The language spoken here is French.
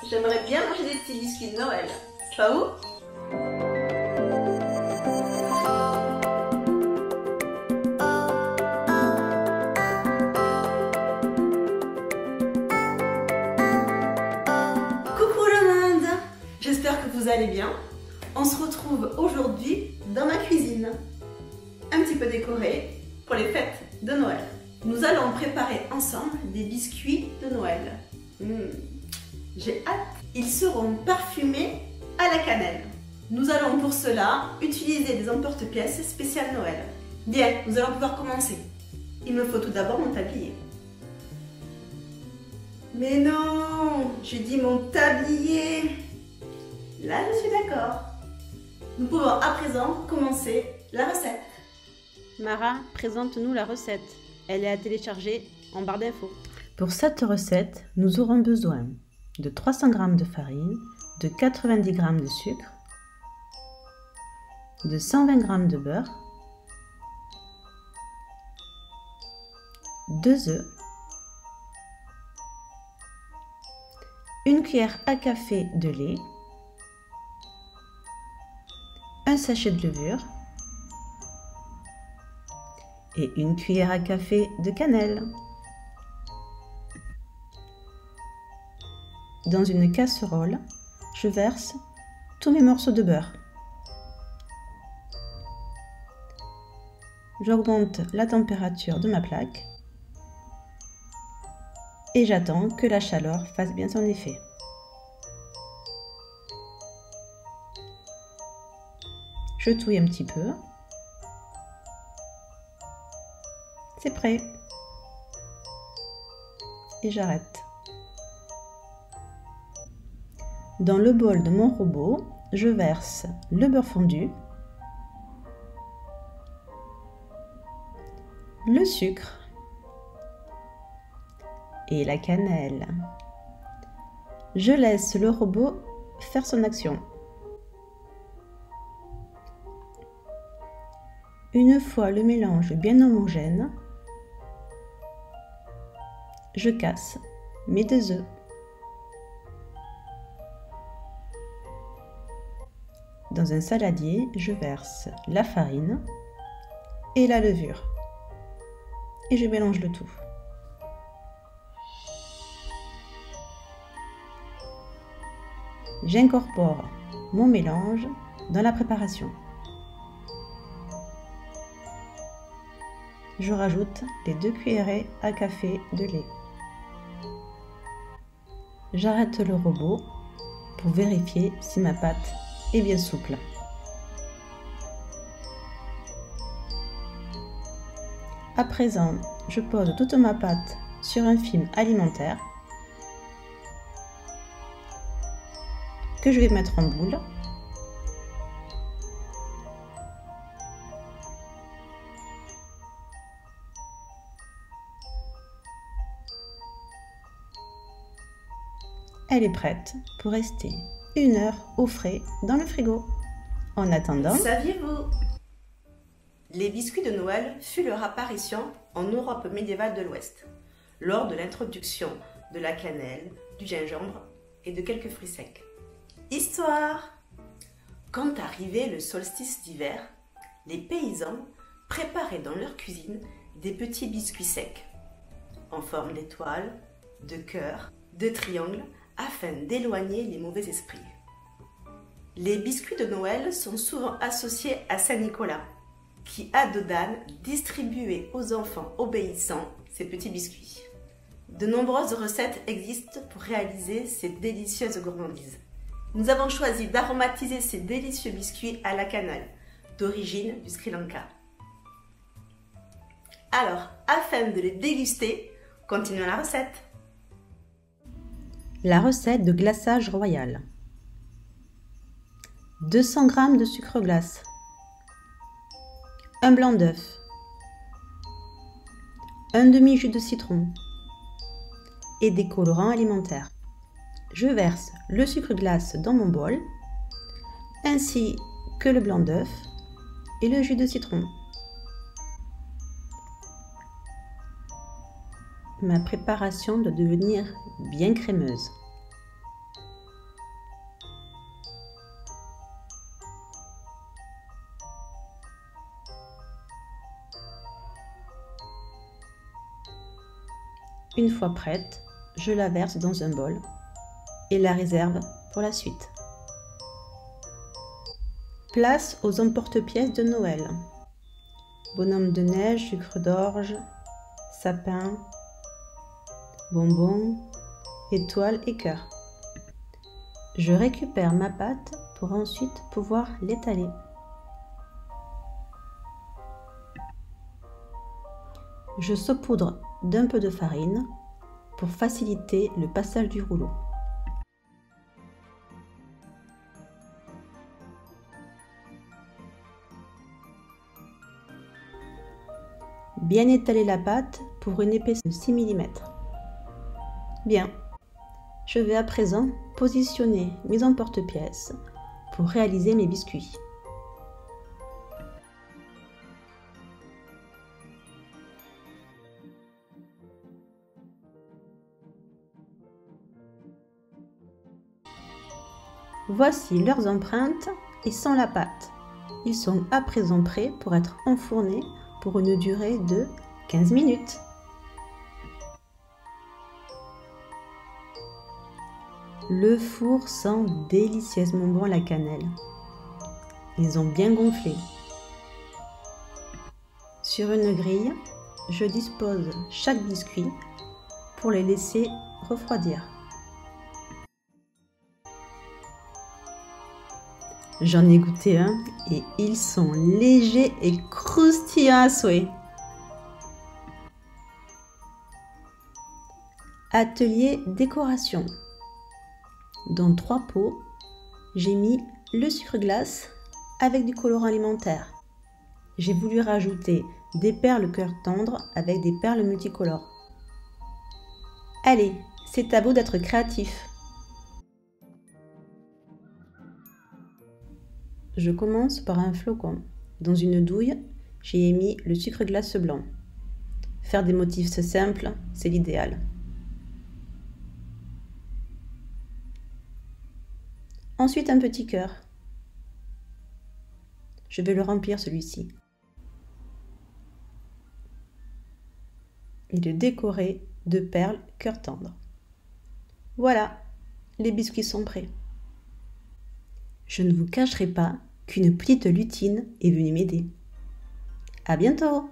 J'aimerais bien manger des petits biscuits de Noël. Pas où? Coucou le monde! J'espère que vous allez bien. On se retrouve aujourd'hui dans ma cuisine. Un petit peu décorée pour les fêtes de Noël. Nous allons préparer ensemble des biscuits de Noël. J'ai hâte. Ils seront parfumés à la cannelle. Nous allons pour cela utiliser des emporte-pièces spéciales Noël. Bien, nous allons pouvoir commencer. Il me faut tout d'abord mon tablier. Mais non, je dis mon tablier. Là, je suis d'accord. Nous pouvons à présent commencer la recette. Mara, présente-nous la recette. Elle est à télécharger en barre d'infos. Pour cette recette, nous aurons besoin de 300 g de farine, de 90 g de sucre, de 120 g de beurre, 2 œufs, une cuillère à café de lait, un sachet de levure et une cuillère à café de cannelle. Dans une casserole, je verse tous mes morceaux de beurre. J'augmente la température de ma plaque et j'attends que la chaleur fasse bien son effet. Je touille un petit peu. C'est prêt. Et j'arrête. Dans le bol de mon robot, je verse le beurre fondu, le sucre et la cannelle. Je laisse le robot faire son action. Une fois le mélange bien homogène, je casse mes 2 œufs. Dans un saladier, je verse la farine et la levure et je mélange le tout. J'incorpore mon mélange dans la préparation. Je rajoute les 2 cuillerées à café de lait. J'arrête le robot pour vérifier si ma pâte est bien souple. À présent, je pose toute ma pâte sur un film alimentaire que je vais mettre en boule. Elle est prête pour rester 1 heure au frais dans le frigo. En attendant, Saviez-vous? Les biscuits de Noël fut leur apparition en Europe médiévale de l'Ouest, lors de l'introduction de la cannelle, du gingembre et de quelques fruits secs. Histoire! Quand arrivait le solstice d'hiver, les paysans préparaient dans leur cuisine des petits biscuits secs, en forme d'étoile, de cœur, de triangle, afin d'éloigner les mauvais esprits. Les biscuits de Noël sont souvent associés à Saint-Nicolas, qui à Dodane distribuait aux enfants obéissants ces petits biscuits. De nombreuses recettes existent pour réaliser ces délicieuses gourmandises. Nous avons choisi d'aromatiser ces délicieux biscuits à la cannelle, d'origine du Sri Lanka. Alors, afin de les déguster, continuons la recette. la recette de glaçage royal. 200 g de sucre glace, un blanc d'œuf, un demi-jus de citron et des colorants alimentaires. Je verse le sucre glace dans mon bol, ainsi que le blanc d'œuf et le jus de citron. Ma préparation doit devenir bien crémeuse. Une fois prête, je la verse dans un bol et la réserve pour la suite. Place aux emporte-pièces de Noël. Bonhomme de neige, sucre d'orge, sapin, bonbons, étoiles et cœurs. Je récupère ma pâte pour ensuite pouvoir l'étaler. Je saupoudre d'un peu de farine pour faciliter le passage du rouleau. Bien étaler la pâte pour une épaisseur de 6 mm. Bien, je vais à présent positionner mes emporte-pièces pour réaliser mes biscuits. Voici leurs empreintes et sans la pâte. Ils sont à présent prêts pour être enfournés pour une durée de 15 minutes. Le four sent délicieusement bon la cannelle. Ils ont bien gonflé. Sur une grille, je dispose chaque biscuit pour les laisser refroidir. J'en ai goûté un et ils sont légers et croustillants à souhait. Atelier décoration. Dans 3 pots, j'ai mis le sucre glace avec du colorant alimentaire. J'ai voulu rajouter des perles cœur tendre avec des perles multicolores. Allez, c'est à vous d'être créatif. Je commence par un flocon. Dans une douille, j'ai mis le sucre glace blanc. Faire des motifs simples, c'est l'idéal. Ensuite, un petit cœur. Je vais le remplir celui-ci. Et le décorer de perles cœur tendre. Voilà, les biscuits sont prêts. Je ne vous cacherai pas qu'une petite lutine est venue m'aider. À bientôt!